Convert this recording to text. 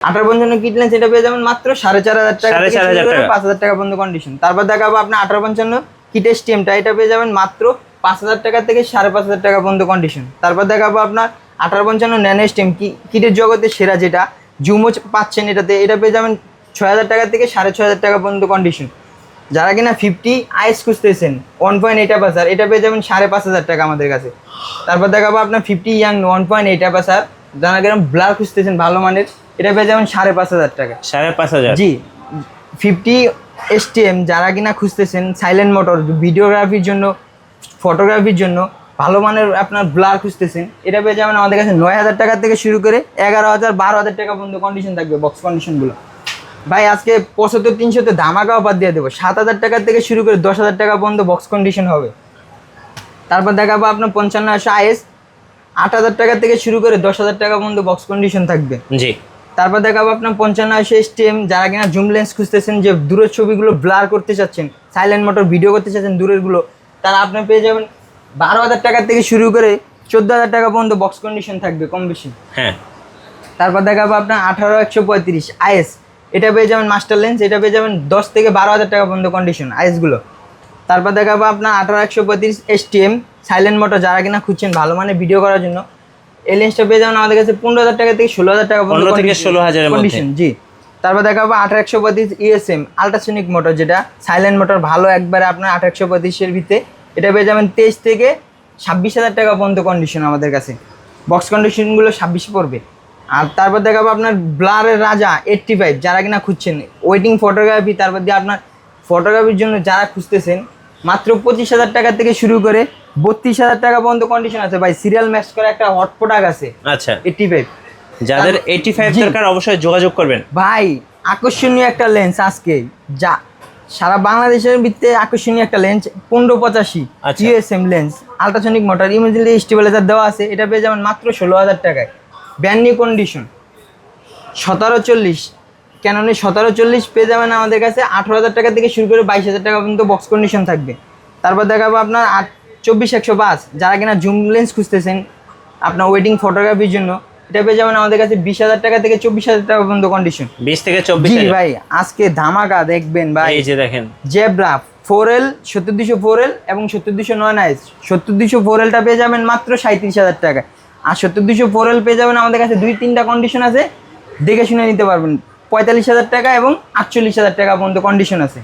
1855 kit lens এটা পেয়ে যাবেন মাত্র 4500 টাকা থেকে শুরু করে 5000 টাকা পর্যন্ত কন্ডিশন। তারপর দেখাবো আপনার 1855 কিট এসটিএমটা, এটা পেয়ে যাবেন মাত্র 5000 টাকা থেকে 5500 টাকা পর্যন্ত কন্ডিশন। তারপর দেখাবো আপনার 1855 ন্যানো এসটিএম কিটের জগতে সেরা, যেটা জুমও পাচ্ছেন এটাতে, এটা পেয়ে যাবেন 6000 টাকা থেকে 6500 টাকা পর্যন্ত কন্ডিশন। যারা কিনা 50 আইএস খুঁজতেছেন 1.8 অ্যাপারচার, এটা পেয়ে যাবেন 5500 টাকা আমাদের কাছে। তারপর দেখাবো আপনার 50 ইয়াং 1.8 অ্যাপারচার, যারা কিনা ব্লার খুঁজতেছেন ভালো মানের, এটা পেয়ে যাবেন 5500 টাকা। 5500? জি। 50 এসটিএম যারা কিনা খুঁজতেছেন সাইলেন্ট মোটর, ভিডিওগ্রাফির জন্য, ফটোগ্রাফির জন্য ভালো মানের আপনার ব্লার খুঁজতেছেন, এটা পেয়ে যাবেন আমাদের কাছে 9000 টাকা থেকে শুরু করে 11000 12000 টাকা পর্যন্ত কন্ডিশন থাকবে বক্স কন্ডিশনগুলো। ভাই আজকে 75-300 ধামাকা অফার দিয়ে দেবো, 7000 টাকা থেকে শুরু করে 10000 টাকা পর্যন্ত বক্স কন্ডিশন হবে। তারপর দেখাবো আপনার 5500 আইএস, 8000 টাকা থেকে শুরু করে 10000 টাকা পর্যন্ত বক্স কন্ডিশন থাকবে। জি। তারপর দেখাবো আপনার 5500 এসটিএম, যারা কিনা জুম লেন্স খুঁজতেছেন, যে দূরের ছবিগুলো ব্লার করতে চাচ্ছেন, সাইলেন্ট মোটর ভিডিও করতে চাচ্ছেন দূরের গুলো, তারা আপনি পেয়ে যাবেন 12000 টাকা থেকে শুরু করে 14000 টাকা পর্যন্ত বক্স কন্ডিশন থাকবে কম বেশি। হ্যাঁ। তারপর দেখাবো আপনার 18135 আইএস, এটা পেয়ে যাবেন মাস্টার লেন্স, এটা পেয়ে যাবেন 10 থেকে 12000 টাকা পর্যন্ত কন্ডিশন আইএসগুলো। তারপর দেখাবো আপনার 18135 এসটিএম সাইলেন্ট মোটর, যারা কিনা খুঁজছেন ভালো মানে ভিডিও করার জন্য, এই লেন্সটা পেয়ে যাবেন আমাদের কাছে 15000 টাকা থেকে 16000 টাকা পর্যন্ত, 15 থেকে 16000 এর মধ্যে। জি। তারপর দেখাবো 18135 ইএসএম আল্ট্রাসনিক মোটর, যেটা সাইলেন্ট মোটর ভালো একবারে আপনার 18135 এর ভিতরে, এটা পেয়ে যাবেন 23 থেকে 26000 টাকা পর্যন্ত কন্ডিশন আমাদের কাছে। বক্স কন্ডিশনগুলো 26 পড়বে। আর তারপর দেখাবো আপনার ব্লারের রাজা 85, যারা কিনা খুঁজছেন ওয়েডিং ফটোগ্রাফি, তারপর দিয়ে আপনার ফটোগ্রাফির জন্য যারা খুঁজতেছেন, মাত্র 25000 টাকা থেকে শুরু করে 32000 টাকা পর্যন্ত কন্ডিশন আছে। ভাই সিরিয়াল ম্যাচ করে একটা হট প্রোডাক্ট আছে। আচ্ছা। 85, যাদের 85 দরকার অবশ্যই যোগাযোগ করবেন। ভাই আকর্ষণীয় একটা লেন্স আজকে, যা সারা বাংলাদেশের ভিত্তিতে আকর্ষণীয় একটা lens 1585 USM lens ultrasonic motor, image stabilizer দেওয়া আছে, এটা পেয়ে যাবেন মাত্র 16000 টাকায় ব্র্যান্ড নিউ কন্ডিশন। 1740 ক্যাননের 1740 পেয়ে যাবেন আমাদের কাছে 18000 টাকা থেকে শুরু করে 22000 টাকা পর্যন্ত বক্স কন্ডিশন থাকবে। তারপর দেখাবো আপনার 24105, যারা কিনা জুম লেন্স খুঁজতেছেন আপনার ওয়েডিং ফটোগ্রাফির জন্য, এটা পেয়ে যাবেন আমাদের কাছে 20000 টাকা থেকে 24000 টাকা পর্যন্ত কন্ডিশন। 20 থেকে 24। জি ভাই আজকে ধামাকা দেখবেন ভাই। এই যে দেখেন জেব্রা 4L 70200 4L এবং 70209 আইএস। 70200 4Lটা পেয়ে যাবেন মাত্র 37000 টাকা, আর 70200 4L পেয়ে যাবেন আমাদের কাছে 2-3টা কন্ডিশন আছে, দেখে শুনে নিতে পারবেন। 45000 টাকা এবং 48000 টাকা পর্যন্ত কন্ডিশন আছে।